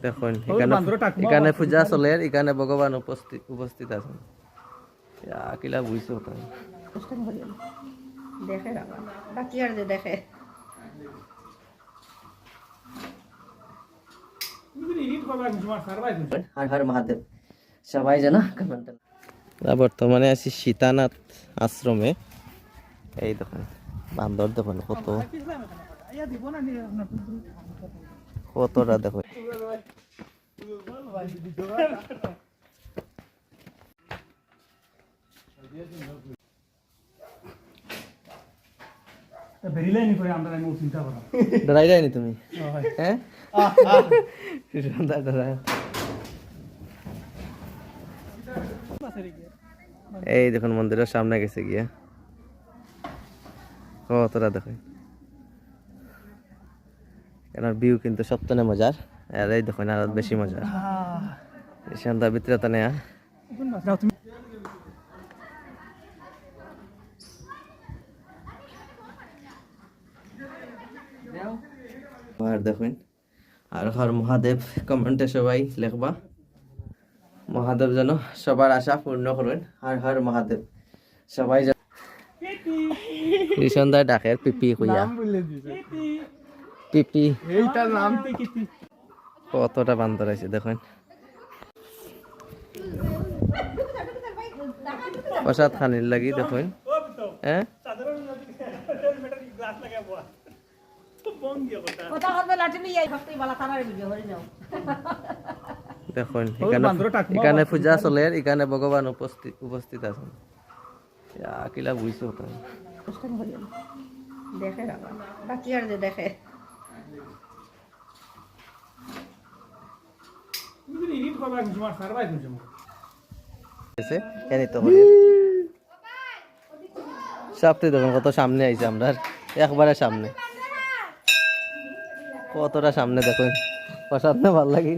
দেখুন এখানে পূজা চলে, এখানে ভগবান উপস্থিত আছেন। কিলা বুঝছো দেখে বাকি আর যে দেখে হর হর মহাদেব সবাই জানা কমেন্ট। বর্তমানে আছি সীতানাথ আশ্রমে। এই দেখুন বান্দর দেখুন কতটা দেখুন। ডরাই যায়নি তুমি? হ্যাঁ ডরাই। এই দেখুন মন্দিরের সামনে গেছে গিয়া কতটা দেখুন। এনার ভিউ কিন্তু সপ্তাহে মজার, আর এই দেখুন আর বেশি মজার। সন্ধ্যার ভিতরে তো নেয়া আর দেখুন। আর হর মহাদেব কমেন্টে সবাই লেখবা, মহাদেব যেন সবার আশা পূর্ণ করুন। হর হর মহাদেব সবাই যেন। সন্ধ্যায় ডাকের পিপি কইয়া পিপি, এইটার নাম কতটা বান্দর আছে দেখুন। প্রসাদ খানির লাগি দেখুন। হ্যাঁ দেখুন এখানে পূজা চলে, এখানে ভগবান উপস্থিত আছেন। কিলা বুঝছো দেখে বাকি আর যে দেখে সাপতে দেখুন কত সামনে আইছে আমরা, একবারে সামনে, কতটা সামনে দেখুন। প্রসাদ না ভাল লাগি।